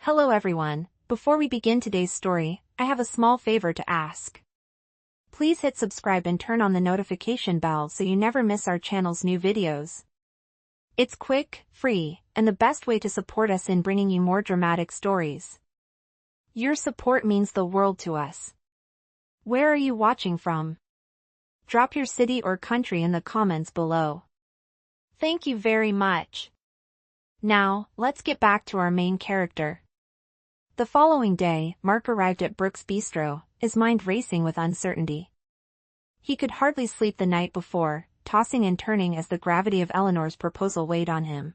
Hello everyone, before we begin today's story, I have a small favor to ask. Please hit subscribe and turn on the notification bell so you never miss our channel's new videos. It's quick, free, and the best way to support us in bringing you more dramatic stories. Your support means the world to us. Where are you watching from? Drop your city or country in the comments below. Thank you very much. Now, let's get back to our main character. The following day, Mark arrived at Brooke's bistro, his mind racing with uncertainty. He could hardly sleep the night before, tossing and turning as the gravity of Eleanor's proposal weighed on him.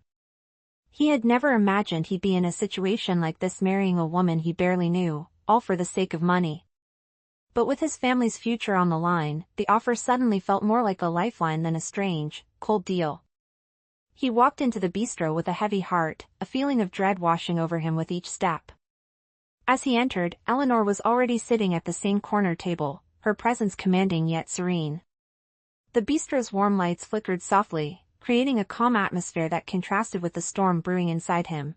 He had never imagined he'd be in a situation like this, marrying a woman he barely knew, all for the sake of money. But with his family's future on the line, the offer suddenly felt more like a lifeline than a strange, cold deal. He walked into the bistro with a heavy heart, a feeling of dread washing over him with each step. As he entered, Eleanor was already sitting at the same corner table, her presence commanding yet serene. The bistro's warm lights flickered softly, creating a calm atmosphere that contrasted with the storm brewing inside him.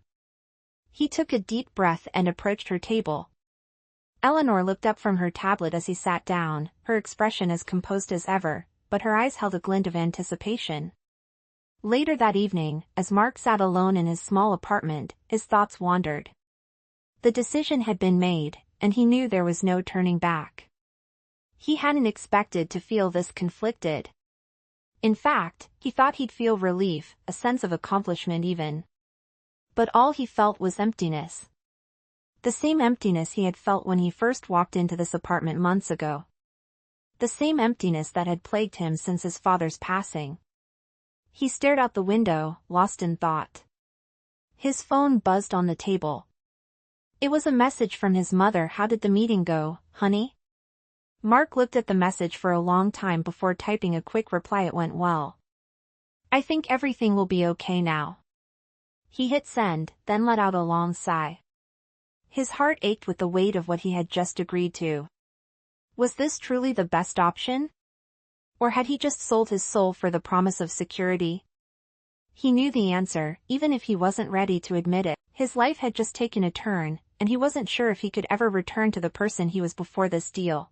He took a deep breath and approached her table. Eleanor looked up from her tablet as he sat down, her expression as composed as ever, but her eyes held a glint of anticipation. Later that evening, as Mark sat alone in his small apartment, his thoughts wandered. The decision had been made, and he knew there was no turning back. He hadn't expected to feel this conflicted. In fact, he thought he'd feel relief, a sense of accomplishment even. But all he felt was emptiness. The same emptiness he had felt when he first walked into this apartment months ago. The same emptiness that had plagued him since his father's passing. He stared out the window, lost in thought. His phone buzzed on the table. It was a message from his mother. "How did the meeting go, honey?" Mark looked at the message for a long time before typing a quick reply. "It went well. I think everything will be okay now." He hit send, then let out a long sigh. His heart ached with the weight of what he had just agreed to. Was this truly the best option? Or had he just sold his soul for the promise of security? He knew the answer, even if he wasn't ready to admit it. His life had just taken a turn, and he wasn't sure if he could ever return to the person he was before this deal.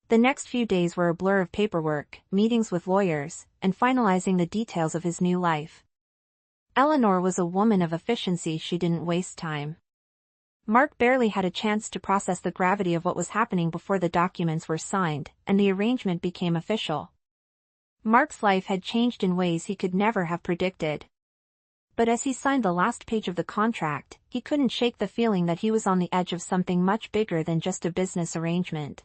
The next few days were a blur of paperwork, meetings with lawyers, and finalizing the details of his new life. Eleanor was a woman of efficiency. She didn't waste time. Mark barely had a chance to process the gravity of what was happening before the documents were signed, and the arrangement became official. Mark's life had changed in ways he could never have predicted. But as he signed the last page of the contract, he couldn't shake the feeling that he was on the edge of something much bigger than just a business arrangement.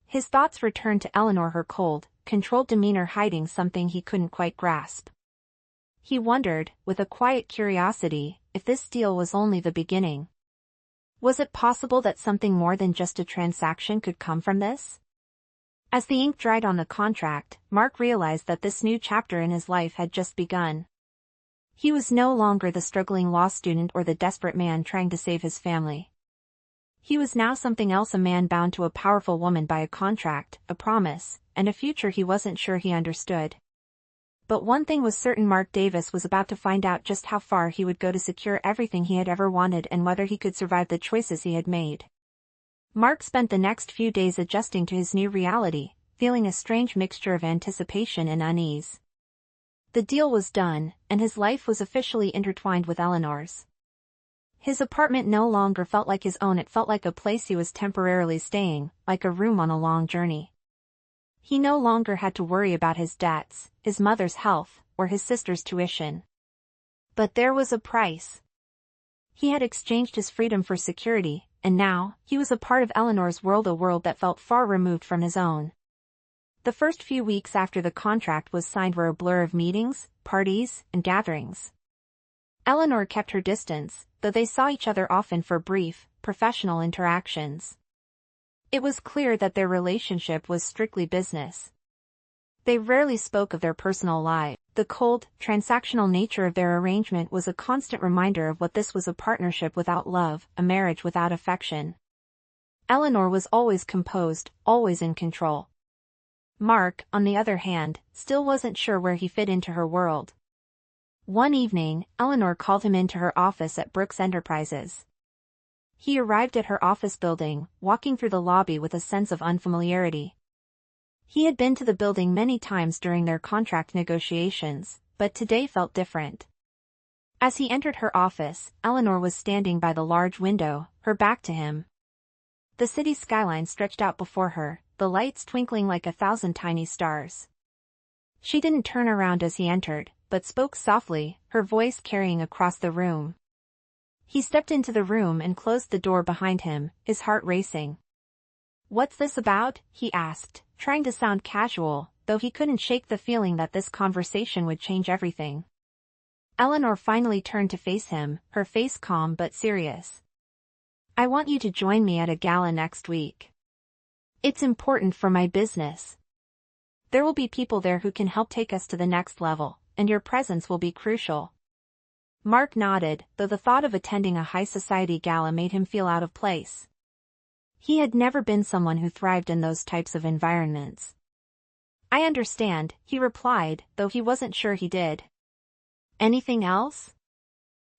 His thoughts returned to Eleanor, her cold, controlled demeanor hiding something he couldn't quite grasp. He wondered, with a quiet curiosity, if this deal was only the beginning. Was it possible that something more than just a transaction could come from this? As the ink dried on the contract, Mark realized that this new chapter in his life had just begun. He was no longer the struggling law student or the desperate man trying to save his family. He was now something else, a man bound to a powerful woman by a contract, a promise, and a future he wasn't sure he understood. But one thing was certain: Mark Davis was about to find out just how far he would go to secure everything he had ever wanted and whether he could survive the choices he had made. Mark spent the next few days adjusting to his new reality, feeling a strange mixture of anticipation and unease. The deal was done, and his life was officially intertwined with Eleanor's. His apartment no longer felt like his own. It felt like a place he was temporarily staying, like a room on a long journey. He no longer had to worry about his debts, his mother's health, or his sister's tuition. But there was a price. He had exchanged his freedom for security, and now, he was a part of Eleanor's world, a world that felt far removed from his own. The first few weeks after the contract was signed were a blur of meetings, parties, and gatherings. Eleanor kept her distance, though they saw each other often for brief, professional interactions. It was clear that their relationship was strictly business. They rarely spoke of their personal lives. The cold, transactional nature of their arrangement was a constant reminder of what this was: a partnership without love, a marriage without affection. Eleanor was always composed, always in control. Mark, on the other hand, still wasn't sure where he fit into her world. One evening, Eleanor called him into her office at Brooks Enterprises. He arrived at her office building, walking through the lobby with a sense of unfamiliarity. He had been to the building many times during their contract negotiations, but today felt different. As he entered her office, Eleanor was standing by the large window, her back to him. The city skyline stretched out before her, the lights twinkling like 1,000 tiny stars. She didn't turn around as he entered, but spoke softly, her voice carrying across the room. He stepped into the room and closed the door behind him, his heart racing. "What's this about?" he asked, trying to sound casual, though he couldn't shake the feeling that this conversation would change everything. Eleanor finally turned to face him, her face calm but serious. "I want you to join me at a gala next week. It's important for my business. There will be people there who can help take us to the next level, and your presence will be crucial." Mark nodded, though the thought of attending a high society gala made him feel out of place. He had never been someone who thrived in those types of environments. "I understand," he replied, though he wasn't sure he did. "Anything else?"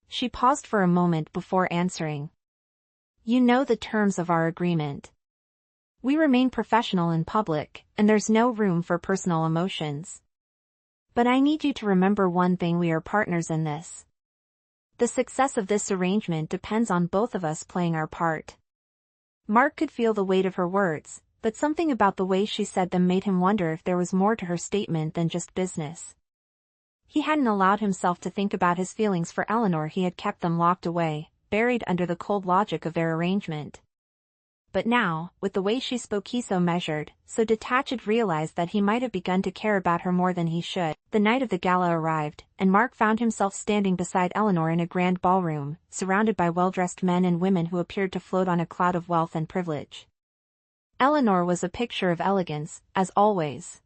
She paused for a moment before answering. "You know the terms of our agreement. We remain professional in public, and there's no room for personal emotions. But I need you to remember one thing: we are partners in this. The success of this arrangement depends on both of us playing our part." Mark could feel the weight of her words, but something about the way she said them made him wonder if there was more to her statement than just business. He hadn't allowed himself to think about his feelings for Eleanor. He had kept them locked away, buried under the cold logic of their arrangement. But now, with the way she spoke, he so measured, so detached, realized that he might have begun to care about her more than he should. The night of the gala arrived, and Mark found himself standing beside Eleanor in a grand ballroom, surrounded by well-dressed men and women who appeared to float on a cloud of wealth and privilege. Eleanor was a picture of elegance, as always.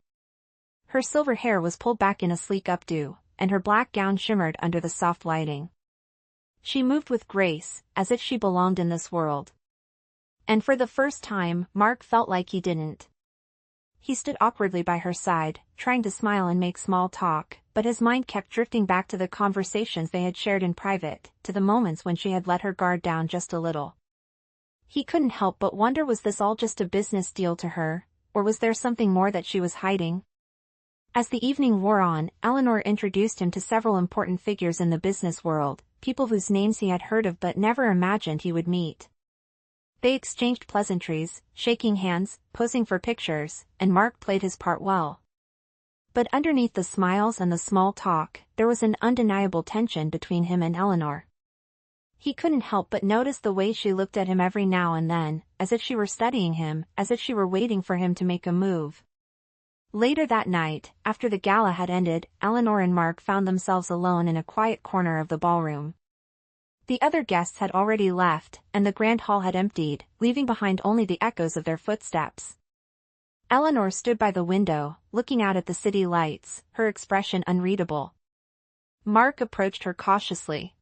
Her silver hair was pulled back in a sleek updo, and her black gown shimmered under the soft lighting. She moved with grace, as if she belonged in this world. And for the first time, Mark felt like he didn't. He stood awkwardly by her side, trying to smile and make small talk, but his mind kept drifting back to the conversations they had shared in private, to the moments when she had let her guard down just a little. He couldn't help but wonder, was this all just a business deal to her, or was there something more that she was hiding? As the evening wore on, Eleanor introduced him to several important figures in the business world, people whose names he had heard of but never imagined he would meet. They exchanged pleasantries, shaking hands, posing for pictures, and Mark played his part well. But underneath the smiles and the small talk, there was an undeniable tension between him and Eleanor. He couldn't help but notice the way she looked at him every now and then, as if she were studying him, as if she were waiting for him to make a move. Later that night, after the gala had ended, Eleanor and Mark found themselves alone in a quiet corner of the ballroom. The other guests had already left, and the grand hall had emptied, leaving behind only the echoes of their footsteps. Eleanor stood by the window, looking out at the city lights, her expression unreadable. Mark approached her cautiously.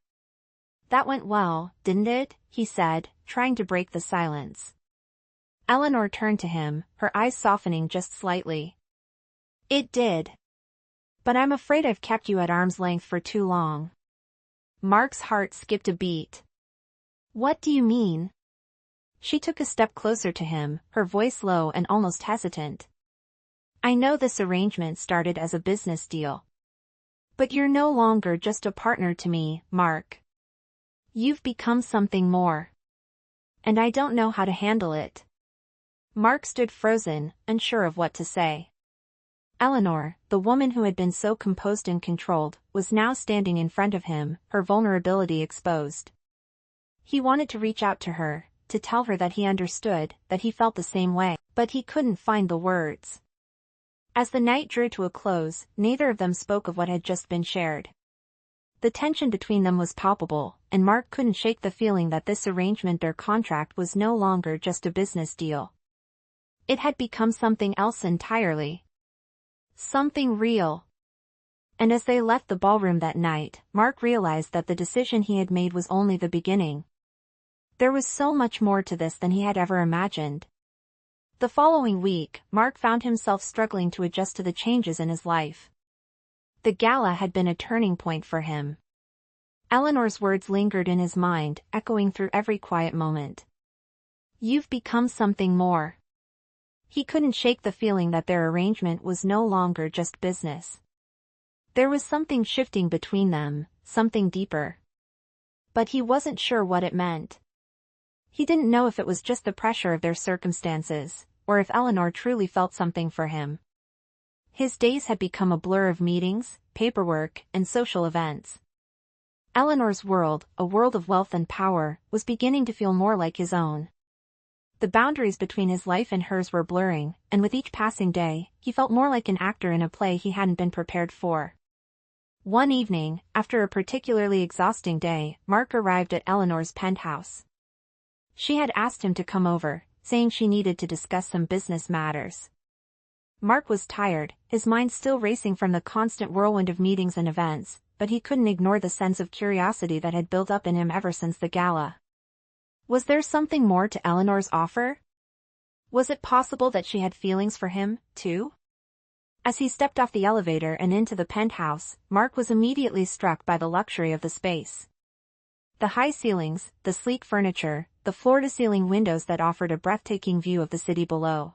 "That went well, didn't it?" he said, trying to break the silence. Eleanor turned to him, her eyes softening just slightly. "It did. But I'm afraid I've kept you at arm's length for too long." Mark's heart skipped a beat. "What do you mean?" She took a step closer to him, her voice low and almost hesitant. "I know this arrangement started as a business deal. But you're no longer just a partner to me, Mark. You've become something more. And I don't know how to handle it." Mark stood frozen, unsure of what to say. Eleanor, the woman who had been so composed and controlled, was now standing in front of him, her vulnerability exposed. He wanted to reach out to her, to tell her that he understood, that he felt the same way, but he couldn't find the words. As the night drew to a close, neither of them spoke of what had just been shared. The tension between them was palpable, and Mark couldn't shake the feeling that this arrangement, their contract, was no longer just a business deal. It had become something else entirely. Something real. And as they left the ballroom that night, Mark realized that the decision he had made was only the beginning. There was so much more to this than he had ever imagined. The following week, Mark found himself struggling to adjust to the changes in his life. The gala had been a turning point for him. Eleanor's words lingered in his mind, echoing through every quiet moment. You've become something more. He couldn't shake the feeling that their arrangement was no longer just business. There was something shifting between them, something deeper. But he wasn't sure what it meant. He didn't know if it was just the pressure of their circumstances, or if Eleanor truly felt something for him. His days had become a blur of meetings, paperwork, and social events. Eleanor's world, a world of wealth and power, was beginning to feel more like his own. The boundaries between his life and hers were blurring, and with each passing day, he felt more like an actor in a play he hadn't been prepared for. One evening, after a particularly exhausting day, Mark arrived at Eleanor's penthouse. She had asked him to come over, saying she needed to discuss some business matters. Mark was tired, his mind still racing from the constant whirlwind of meetings and events, but he couldn't ignore the sense of curiosity that had built up in him ever since the gala. Was there something more to Eleanor's offer? Was it possible that she had feelings for him, too? As he stepped off the elevator and into the penthouse, Mark was immediately struck by the luxury of the space. The high ceilings, the sleek furniture, the floor-to-ceiling windows that offered a breathtaking view of the city below.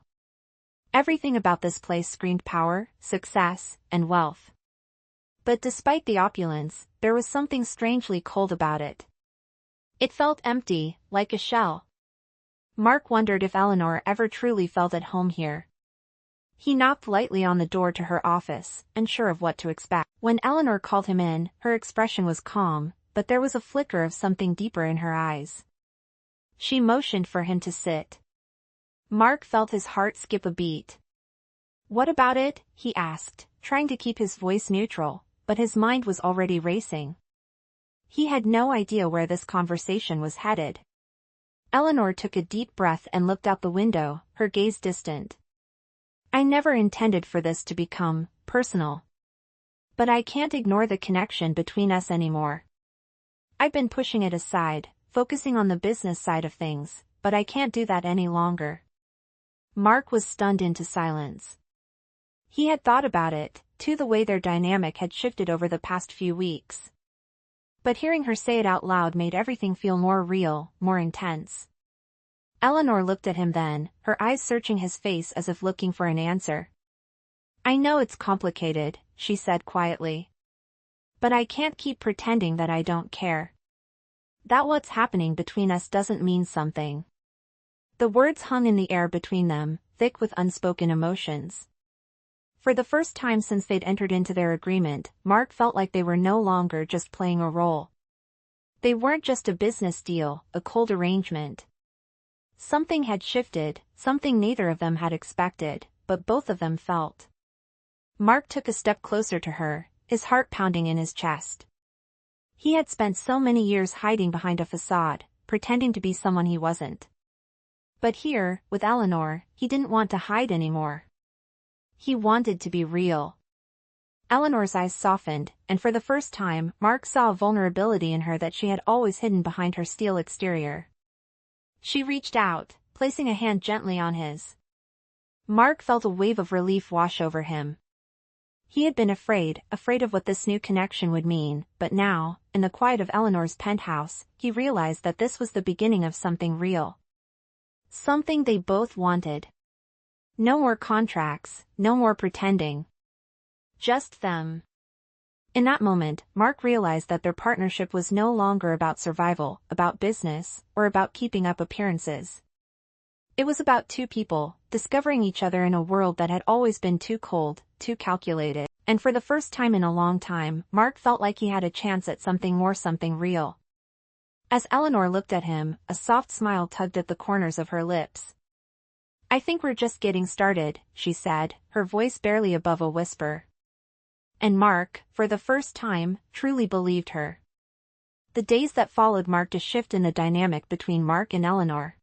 Everything about this place screamed power, success, and wealth. But despite the opulence, there was something strangely cold about it. It felt empty, like a shell. Mark wondered if Eleanor ever truly felt at home here. He knocked lightly on the door to her office, unsure of what to expect. When Eleanor called him in, her expression was calm, but there was a flicker of something deeper in her eyes. She motioned for him to sit. Mark felt his heart skip a beat. What about it? He asked, trying to keep his voice neutral, but his mind was already racing. He had no idea where this conversation was headed. Eleanor took a deep breath and looked out the window, her gaze distant. I never intended for this to become personal. But I can't ignore the connection between us anymore. I've been pushing it aside, focusing on the business side of things, but I can't do that any longer. Mark was stunned into silence. He had thought about it, too, the way their dynamic had shifted over the past few weeks. But hearing her say it out loud made everything feel more real, more intense. Eleanor looked at him then, her eyes searching his face as if looking for an answer. I know it's complicated, she said quietly. But I can't keep pretending that I don't care. That what's happening between us doesn't mean something. The words hung in the air between them, thick with unspoken emotions. For the first time since they'd entered into their agreement, Mark felt like they were no longer just playing a role. They weren't just a business deal, a cold arrangement. Something had shifted, something neither of them had expected, but both of them felt. Mark took a step closer to her, his heart pounding in his chest. He had spent so many years hiding behind a facade, pretending to be someone he wasn't. But here, with Eleanor, he didn't want to hide anymore. He wanted to be real. Eleanor's eyes softened, and for the first time, Mark saw a vulnerability in her that she had always hidden behind her steel exterior. She reached out, placing a hand gently on his. Mark felt a wave of relief wash over him. He had been afraid of what this new connection would mean, but now, in the quiet of Eleanor's penthouse, he realized that this was the beginning of something real. Something they both wanted. No more contracts, no more pretending. Just them. In that moment, Mark realized that their partnership was no longer about survival, about business, or about keeping up appearances. It was about two people, discovering each other in a world that had always been too cold, too calculated, and for the first time in a long time, Mark felt like he had a chance at something more, something real. As Eleanor looked at him, a soft smile tugged at the corners of her lips. I think we're just getting started, she said, her voice barely above a whisper. And Mark, for the first time, truly believed her. The days that followed marked a shift in the dynamic between Mark and Eleanor.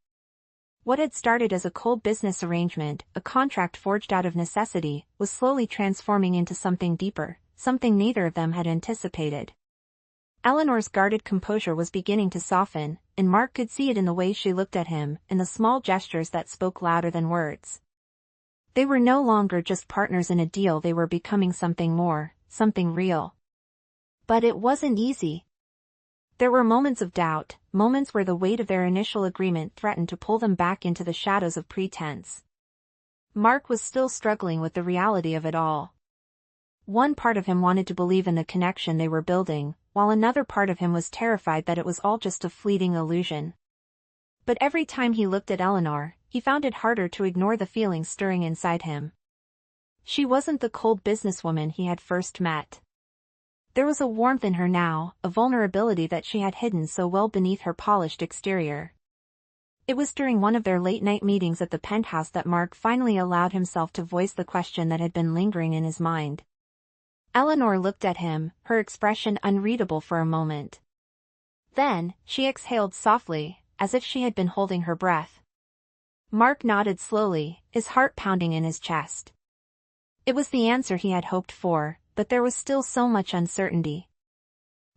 What had started as a cold business arrangement, a contract forged out of necessity, was slowly transforming into something deeper, something neither of them had anticipated. Eleanor's guarded composure was beginning to soften, and Mark could see it in the way she looked at him, in the small gestures that spoke louder than words. They were no longer just partners in a deal, they were becoming something more, something real. But it wasn't easy. There were moments of doubt, moments where the weight of their initial agreement threatened to pull them back into the shadows of pretense. Mark was still struggling with the reality of it all. One part of him wanted to believe in the connection they were building, while another part of him was terrified that it was all just a fleeting illusion. But every time he looked at Eleanor, he found it harder to ignore the feelings stirring inside him. She wasn't the cold businesswoman he had first met. There was a warmth in her now, a vulnerability that she had hidden so well beneath her polished exterior. It was during one of their late-night meetings at the penthouse that Mark finally allowed himself to voice the question that had been lingering in his mind. Eleanor looked at him, her expression unreadable for a moment. Then, she exhaled softly, as if she had been holding her breath. Mark nodded slowly, his heart pounding in his chest. It was the answer he had hoped for, but there was still so much uncertainty.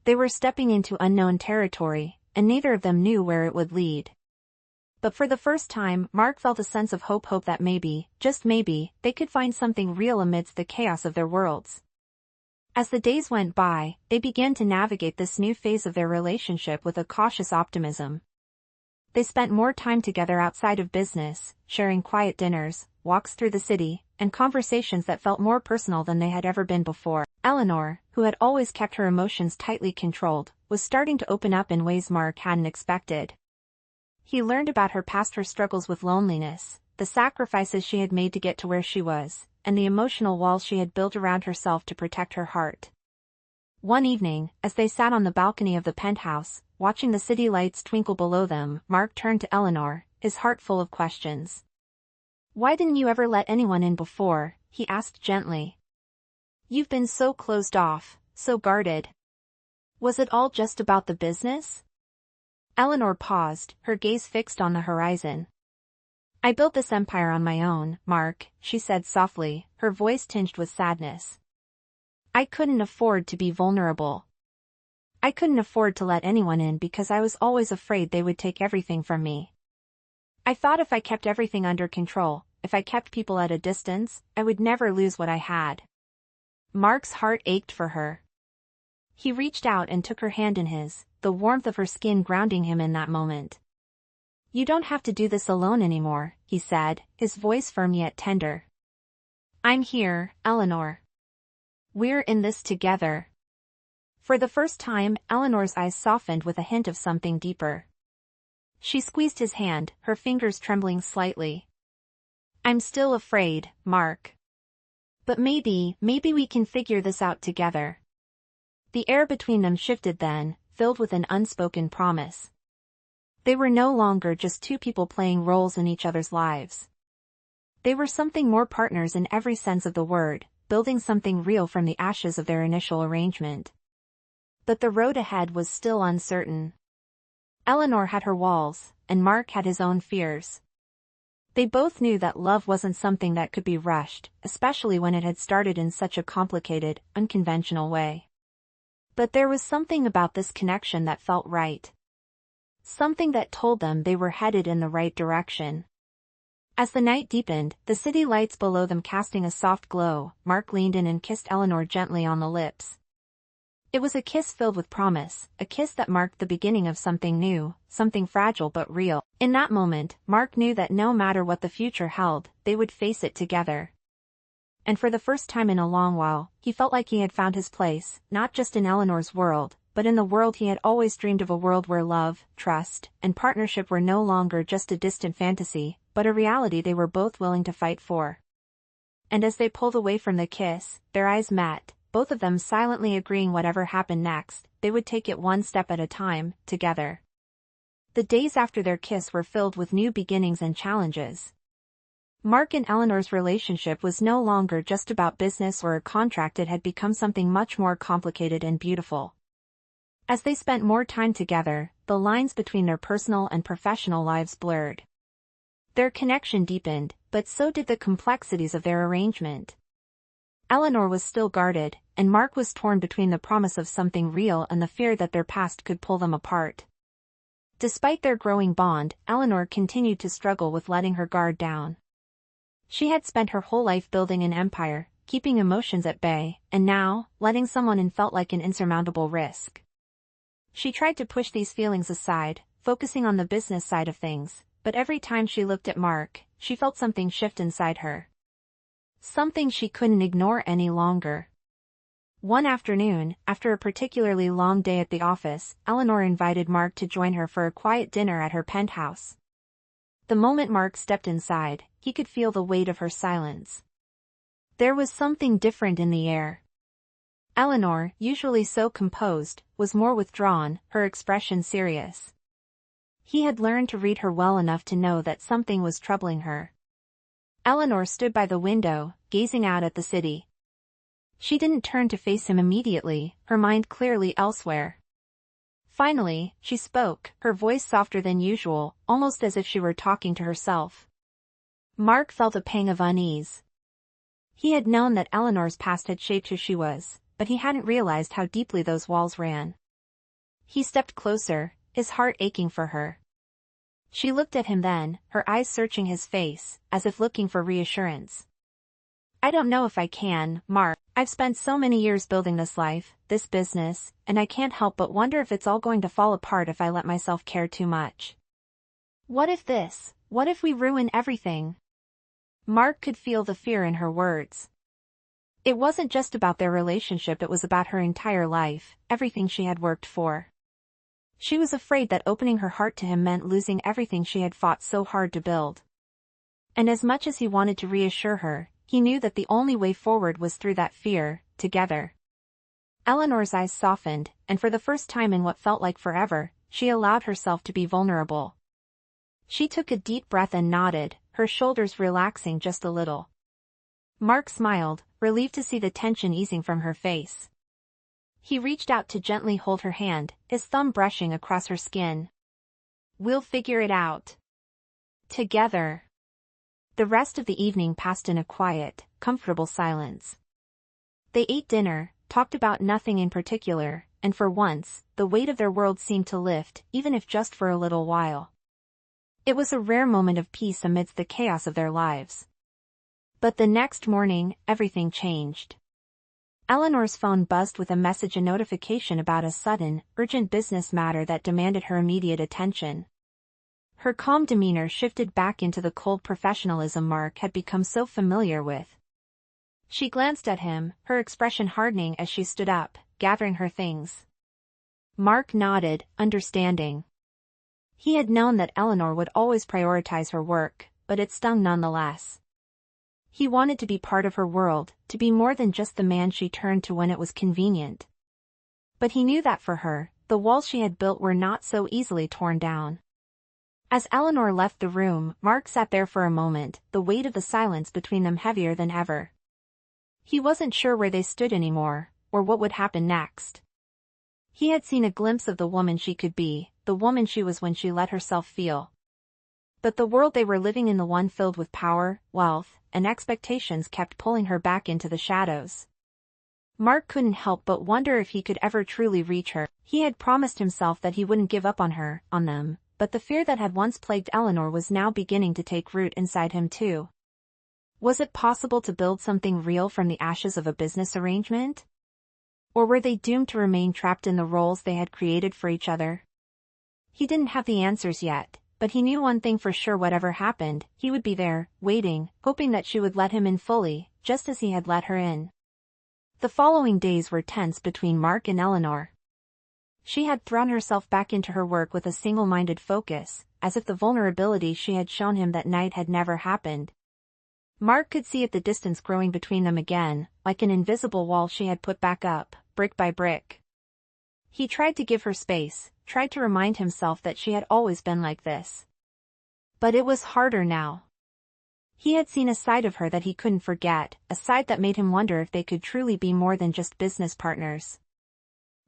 They were stepping into unknown territory, and neither of them knew where it would lead. But for the first time, Mark felt a sense of hope that maybe, just maybe, they could find something real amidst the chaos of their worlds. As the days went by, they began to navigate this new phase of their relationship with a cautious optimism. They spent more time together outside of business, sharing quiet dinners, walks through the city, and conversations that felt more personal than they had ever been before. Eleanor, who had always kept her emotions tightly controlled, was starting to open up in ways Mark hadn't expected. He learned about her struggles with loneliness, the sacrifices she had made to get to where she was, and the emotional walls she had built around herself to protect her heart. One evening, as they sat on the balcony of the penthouse, watching the city lights twinkle below them, Mark turned to Eleanor, his heart full of questions. "Why didn't you ever let anyone in before?" he asked gently. "You've been so closed off, so guarded. Was it all just about the business?" Eleanor paused, her gaze fixed on the horizon. "I built this empire on my own, Mark," she said softly, her voice tinged with sadness. "I couldn't afford to be vulnerable. I couldn't afford to let anyone in because I was always afraid they would take everything from me. I thought if I kept everything under control, if I kept people at a distance, I would never lose what I had." Mark's heart ached for her. He reached out and took her hand in his, the warmth of her skin grounding him in that moment. "You don't have to do this alone anymore," he said, his voice firm yet tender. "I'm here, Eleanor. We're in this together." For the first time, Eleanor's eyes softened with a hint of something deeper. She squeezed his hand, her fingers trembling slightly. "I'm still afraid, Mark. But maybe we can figure this out together." The air between them shifted then, filled with an unspoken promise. They were no longer just two people playing roles in each other's lives. They were something more, partners in every sense of the word, building something real from the ashes of their initial arrangement. But the road ahead was still uncertain. Eleanor had her walls, and Mark had his own fears. They both knew that love wasn't something that could be rushed, especially when it had started in such a complicated, unconventional way. But there was something about this connection that felt right. Something that told them they were headed in the right direction. As the night deepened, the city lights below them casting a soft glow, Mark leaned in and kissed Eleanor gently on the lips. It was a kiss filled with promise, a kiss that marked the beginning of something new, something fragile but real. In that moment, Mark knew that no matter what the future held, they would face it together. And for the first time in a long while, he felt like he had found his place, not just in Eleanor's world, but in the world he had always dreamed of, a world where love, trust, and partnership were no longer just a distant fantasy, but a reality they were both willing to fight for. And as they pulled away from the kiss, their eyes met, both of them silently agreeing whatever happened next, they would take it one step at a time, together. The days after their kiss were filled with new beginnings and challenges. Mark and Eleanor's relationship was no longer just about business or a contract, it had become something much more complicated and beautiful. As they spent more time together, the lines between their personal and professional lives blurred. Their connection deepened, but so did the complexities of their arrangement. Eleanor was still guarded, and Mark was torn between the promise of something real and the fear that their past could pull them apart. Despite their growing bond, Eleanor continued to struggle with letting her guard down. She had spent her whole life building an empire, keeping emotions at bay, and now, letting someone in felt like an insurmountable risk. She tried to push these feelings aside, focusing on the business side of things, but every time she looked at Mark, she felt something shift inside her. Something she couldn't ignore any longer. One afternoon, after a particularly long day at the office, Eleanor invited Mark to join her for a quiet dinner at her penthouse. The moment Mark stepped inside, he could feel the weight of her silence. There was something different in the air. Eleanor, usually so composed, was more withdrawn, her expression serious. He had learned to read her well enough to know that something was troubling her. Eleanor stood by the window, gazing out at the city. She didn't turn to face him immediately, her mind clearly elsewhere. Finally, she spoke, her voice softer than usual, almost as if she were talking to herself. Mark felt a pang of unease. He had known that Eleanor's past had shaped who she was, but he hadn't realized how deeply those walls ran. He stepped closer, his heart aching for her. She looked at him then, her eyes searching his face, as if looking for reassurance. I don't know if I can, Mark. I've spent so many years building this life, this business, and I can't help but wonder if it's all going to fall apart if I let myself care too much. What if we ruin everything? Mark could feel the fear in her words. It wasn't just about their relationship, it was about her entire life, everything she had worked for. She was afraid that opening her heart to him meant losing everything she had fought so hard to build. And as much as he wanted to reassure her, he knew that the only way forward was through that fear, together. Eleanor's eyes softened, and for the first time in what felt like forever, she allowed herself to be vulnerable. She took a deep breath and nodded, her shoulders relaxing just a little. Mark smiled, relieved to see the tension easing from her face. He reached out to gently hold her hand, his thumb brushing across her skin. We'll figure it out. Together. The rest of the evening passed in a quiet, comfortable silence. They ate dinner, talked about nothing in particular, and for once, the weight of their world seemed to lift, even if just for a little while. It was a rare moment of peace amidst the chaos of their lives. But the next morning, everything changed. Eleanor's phone buzzed with a message and notification about a sudden, urgent business matter that demanded her immediate attention. Her calm demeanor shifted back into the cold professionalism Mark had become so familiar with. She glanced at him, her expression hardening as she stood up, gathering her things. Mark nodded, understanding. He had known that Eleanor would always prioritize her work, but it stung nonetheless. He wanted to be part of her world, to be more than just the man she turned to when it was convenient. But he knew that for her, the walls she had built were not so easily torn down. As Eleanor left the room, Mark sat there for a moment, the weight of the silence between them heavier than ever. He wasn't sure where they stood anymore, or what would happen next. He had seen a glimpse of the woman she could be, the woman she was when she let herself feel. But the world they were living in, the one filled with power, wealth, and expectations, kept pulling her back into the shadows. Mark couldn't help but wonder if he could ever truly reach her. He had promised himself that he wouldn't give up on her, on them, but the fear that had once plagued Eleanor was now beginning to take root inside him too. Was it possible to build something real from the ashes of a business arrangement? Or were they doomed to remain trapped in the roles they had created for each other? He didn't have the answers yet, but he knew one thing for sure: whatever happened, he would be there, waiting, hoping that she would let him in fully, just as he had let her in. The following days were tense between Mark and Eleanor. She had thrown herself back into her work with a single-minded focus, as if the vulnerability she had shown him that night had never happened. Mark could see at the distance growing between them again, like an invisible wall she had put back up, brick by brick. He tried to give her space, tried to remind himself that she had always been like this. But it was harder now. He had seen a side of her that he couldn't forget, a side that made him wonder if they could truly be more than just business partners.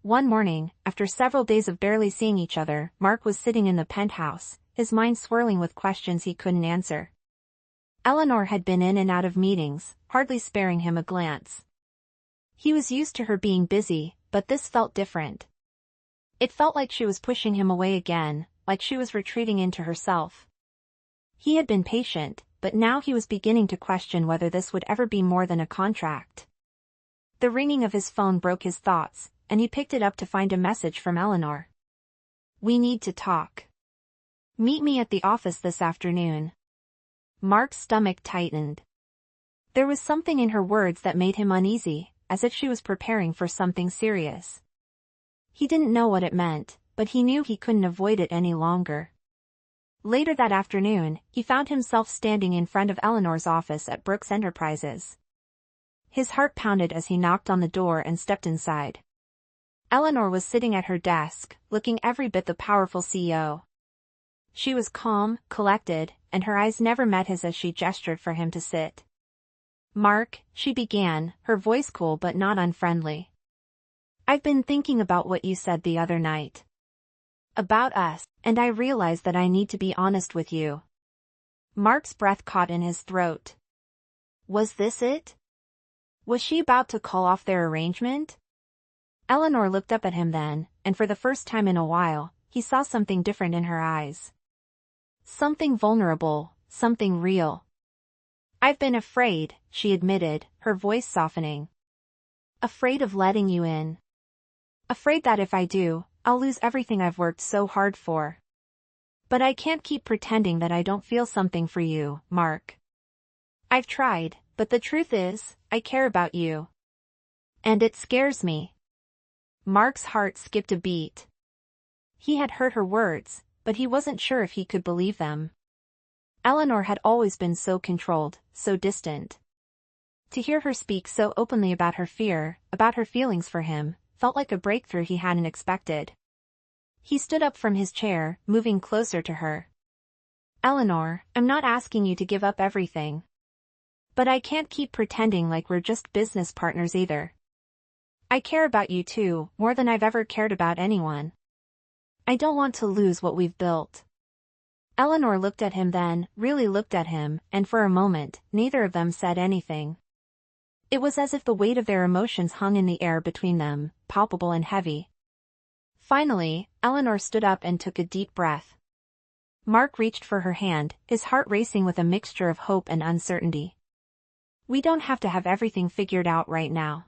One morning, after several days of barely seeing each other, Mark was sitting in the penthouse, his mind swirling with questions he couldn't answer. Eleanor had been in and out of meetings, hardly sparing him a glance. He was used to her being busy, but this felt different. It felt like she was pushing him away again, like she was retreating into herself. He had been patient, but now he was beginning to question whether this would ever be more than a contract. The ringing of his phone broke his thoughts, and he picked it up to find a message from Eleanor. We need to talk. Meet me at the office this afternoon. Mark's stomach tightened. There was something in her words that made him uneasy, as if she was preparing for something serious. He didn't know what it meant, but he knew he couldn't avoid it any longer. Later that afternoon, he found himself standing in front of Eleanor's office at Brooks Enterprises. His heart pounded as he knocked on the door and stepped inside. Eleanor was sitting at her desk, looking every bit the powerful CEO. She was calm, collected, and her eyes never met his as she gestured for him to sit. "Mark," she began, her voice cool but not unfriendly. "I've been thinking about what you said the other night. About us, and I realize that I need to be honest with you." Mark's breath caught in his throat. Was this it? Was she about to call off their arrangement? Eleanor looked up at him then, and for the first time in a while, he saw something different in her eyes. Something vulnerable, something real. "I've been afraid," she admitted, her voice softening. "Afraid of letting you in. Afraid that if I do, I'll lose everything I've worked so hard for. But I can't keep pretending that I don't feel something for you, Mark. I've tried, but the truth is, I care about you. And it scares me." Mark's heart skipped a beat. He had heard her words, but he wasn't sure if he could believe them. Eleanor had always been so controlled, so distant. To hear her speak so openly about her fear, about her feelings for him, felt like a breakthrough he hadn't expected. He stood up from his chair, moving closer to her. "Eleanor, I'm not asking you to give up everything. But I can't keep pretending like we're just business partners either. I care about you too, more than I've ever cared about anyone. I don't want to lose what we've built." Eleanor looked at him then, really looked at him, and for a moment, neither of them said anything. It was as if the weight of their emotions hung in the air between them, palpable and heavy. Finally, Eleanor stood up and took a deep breath. Mark reached for her hand, his heart racing with a mixture of hope and uncertainty. "We don't have to have everything figured out right now.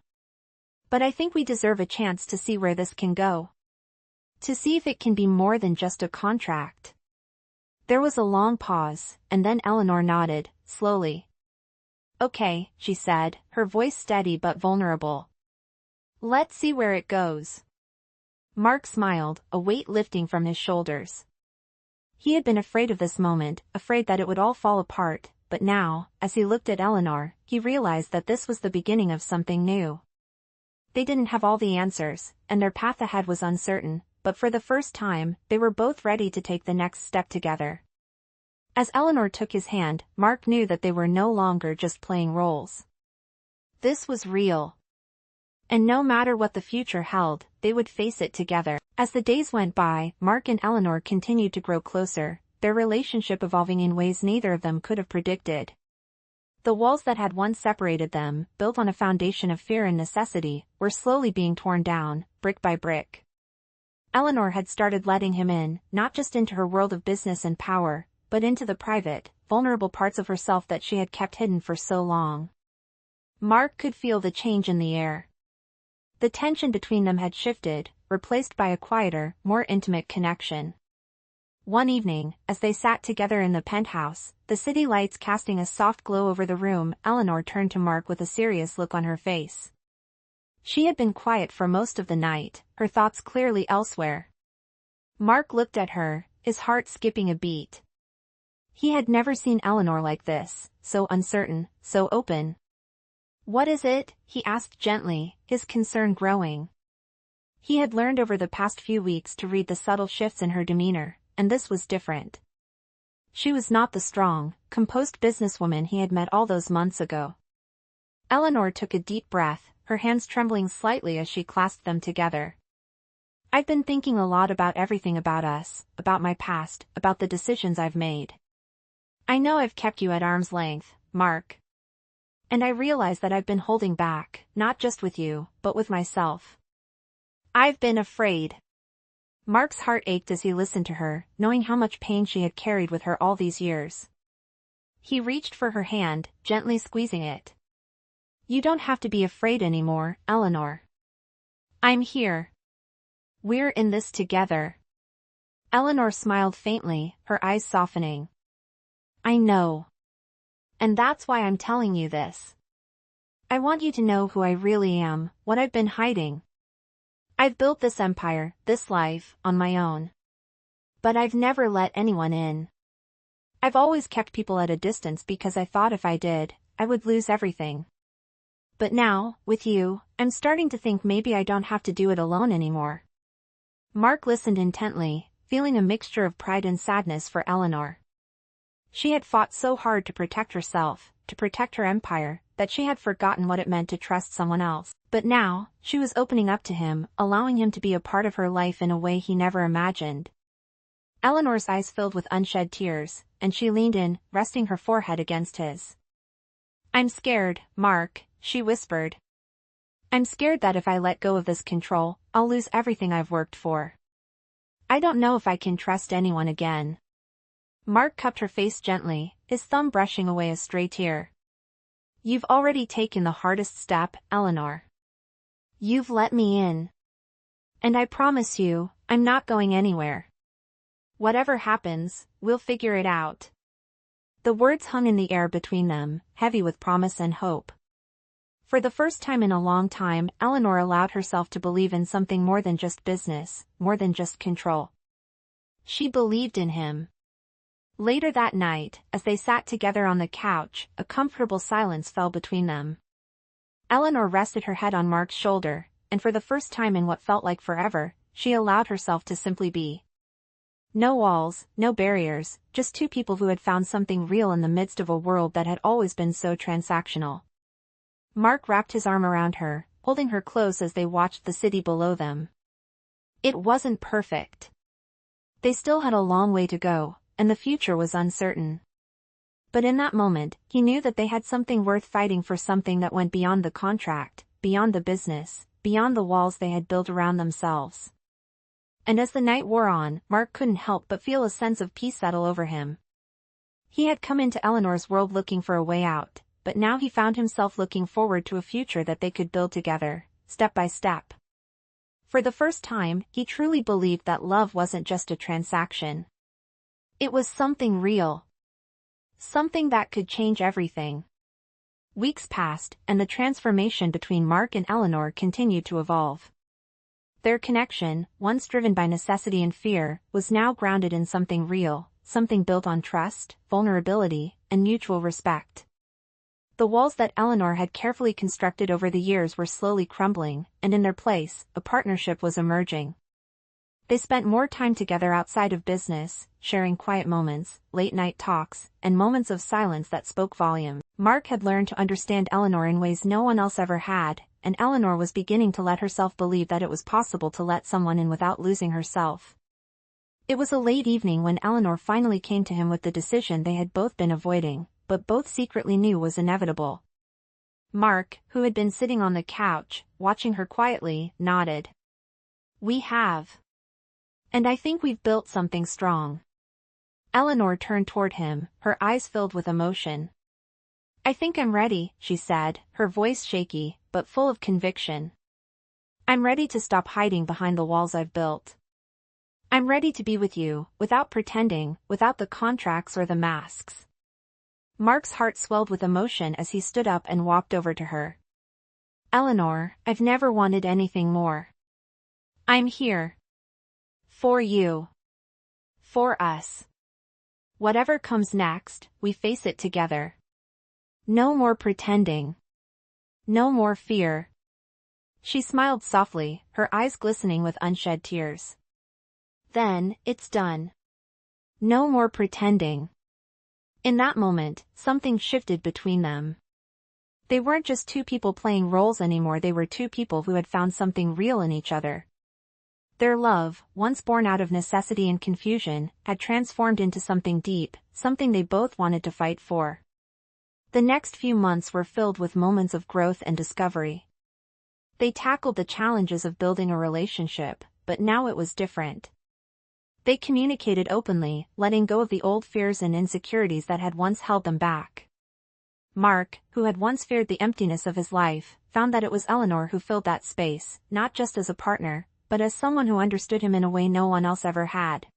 But I think we deserve a chance to see where this can go. To see if it can be more than just a contract." There was a long pause, and then Eleanor nodded, slowly. "Okay," she said, her voice steady but vulnerable. "Let's see where it goes." Mark smiled, a weight lifting from his shoulders. He had been afraid of this moment, afraid that it would all fall apart, but now, as he looked at Eleanor, he realized that this was the beginning of something new. They didn't have all the answers, and their path ahead was uncertain, but for the first time, they were both ready to take the next step together. As Eleanor took his hand, Mark knew that they were no longer just playing roles. This was real. And no matter what the future held, they would face it together. As the days went by, Mark and Eleanor continued to grow closer, their relationship evolving in ways neither of them could have predicted. The walls that had once separated them, built on a foundation of fear and necessity, were slowly being torn down, brick by brick. Eleanor had started letting him in, not just into her world of business and power, but into the private, vulnerable parts of herself that she had kept hidden for so long. Mark could feel the change in the air. The tension between them had shifted, replaced by a quieter, more intimate connection. One evening, as they sat together in the penthouse, the city lights casting a soft glow over the room, Eleanor turned to Mark with a serious look on her face. She had been quiet for most of the night, her thoughts clearly elsewhere. Mark looked at her, his heart skipping a beat. He had never seen Eleanor like this, so uncertain, so open. "What is it?" he asked gently, his concern growing. He had learned over the past few weeks to read the subtle shifts in her demeanor, and this was different. She was not the strong, composed businesswoman he had met all those months ago. Eleanor took a deep breath, her hands trembling slightly as she clasped them together. "I've been thinking a lot about everything about us, about my past, about the decisions I've made. I know I've kept you at arm's length, Mark. And I realize that I've been holding back, not just with you, but with myself. I've been afraid." Mark's heart ached as he listened to her, knowing how much pain she had carried with her all these years. He reached for her hand, gently squeezing it. "You don't have to be afraid anymore, Eleanor. I'm here. We're in this together." Eleanor smiled faintly, her eyes softening. I know. And that's why I'm telling you this. I want you to know who I really am, what I've been hiding. I've built this empire, this life, on my own. But I've never let anyone in. I've always kept people at a distance because I thought if I did, I would lose everything. But now, with you, I'm starting to think maybe I don't have to do it alone anymore. Mark listened intently, feeling a mixture of pride and sadness for Eleanor. She had fought so hard to protect herself, to protect her empire, that she had forgotten what it meant to trust someone else. But now, she was opening up to him, allowing him to be a part of her life in a way he never imagined. Eleanor's eyes filled with unshed tears, and she leaned in, resting her forehead against his. I'm scared, Mark, she whispered. I'm scared that if I let go of this control, I'll lose everything I've worked for. I don't know if I can trust anyone again. Mark cupped her face gently, his thumb brushing away a stray tear. You've already taken the hardest step, Eleanor. You've let me in. And I promise you, I'm not going anywhere. Whatever happens, we'll figure it out. The words hung in the air between them, heavy with promise and hope. For the first time in a long time, Eleanor allowed herself to believe in something more than just business, more than just control. She believed in him. Later that night, as they sat together on the couch, a comfortable silence fell between them. Eleanor rested her head on Mark's shoulder, and for the first time in what felt like forever, she allowed herself to simply be. No walls, no barriers, just two people who had found something real in the midst of a world that had always been so transactional. Mark wrapped his arm around her, holding her close as they watched the city below them. It wasn't perfect. They still had a long way to go, and the future was uncertain. But in that moment, he knew that they had something worth fighting for, something that went beyond the contract, beyond the business, beyond the walls they had built around themselves. And as the night wore on, Mark couldn't help but feel a sense of peace settle over him. He had come into Eleanor's world looking for a way out, but now he found himself looking forward to a future that they could build together, step by step. For the first time, he truly believed that love wasn't just a transaction. It was something real. Something that could change everything. Weeks passed, and the transformation between Mark and Eleanor continued to evolve. Their connection, once driven by necessity and fear, was now grounded in something real, something built on trust, vulnerability, and mutual respect. The walls that Eleanor had carefully constructed over the years were slowly crumbling, and in their place, a partnership was emerging. They spent more time together outside of business, sharing quiet moments, late-night talks, and moments of silence that spoke volumes. Mark had learned to understand Eleanor in ways no one else ever had, and Eleanor was beginning to let herself believe that it was possible to let someone in without losing herself. It was a late evening when Eleanor finally came to him with the decision they had both been avoiding, but both secretly knew was inevitable. Mark, who had been sitting on the couch, watching her quietly, nodded. We have. And I think we've built something strong. Eleanor turned toward him, her eyes filled with emotion. I think I'm ready, she said, her voice shaky, but full of conviction. I'm ready to stop hiding behind the walls I've built. I'm ready to be with you, without pretending, without the contracts or the masks. Mark's heart swelled with emotion as he stood up and walked over to her. Eleanor, I've never wanted anything more. I'm here. For you. For us. Whatever comes next, we face it together. No more pretending. No more fear. She smiled softly, her eyes glistening with unshed tears. Then, it's done. No more pretending. In that moment, something shifted between them. They weren't just two people playing roles anymore, they were two people who had found something real in each other. Their love, once born out of necessity and confusion, had transformed into something deep, something they both wanted to fight for. The next few months were filled with moments of growth and discovery. They tackled the challenges of building a relationship, but now it was different. They communicated openly, letting go of the old fears and insecurities that had once held them back. Mark, who had once feared the emptiness of his life, found that it was Eleanor who filled that space, not just as a partner, but as someone who understood him in a way no one else ever had.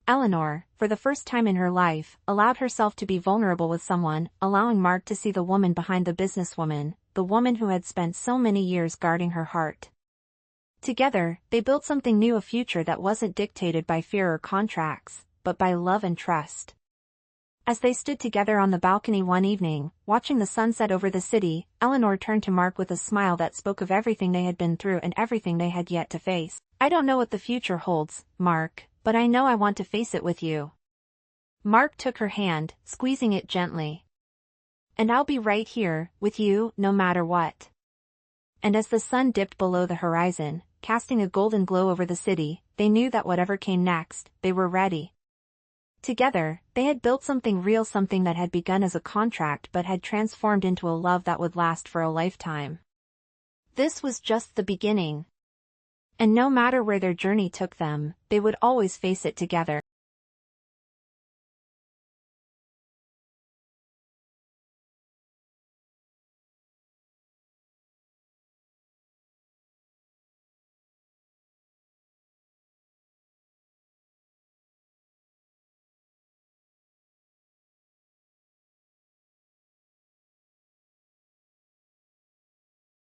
Eleanor, for the first time in her life, allowed herself to be vulnerable with someone, allowing Mark to see the woman behind the businesswoman, the woman who had spent so many years guarding her heart. Together, they built something new, a future that wasn't dictated by fear or contracts, but by love and trust. As they stood together on the balcony one evening, watching the sunset over the city, Eleanor turned to Mark with a smile that spoke of everything they had been through and everything they had yet to face. "I don't know what the future holds, Mark, but I know I want to face it with you." Mark took her hand, squeezing it gently. "And I'll be right here, with you, no matter what." And as the sun dipped below the horizon, casting a golden glow over the city, they knew that whatever came next, they were ready. Together, they had built something real, something that had begun as a contract but had transformed into a love that would last for a lifetime. This was just the beginning. And no matter where their journey took them, they would always face it together.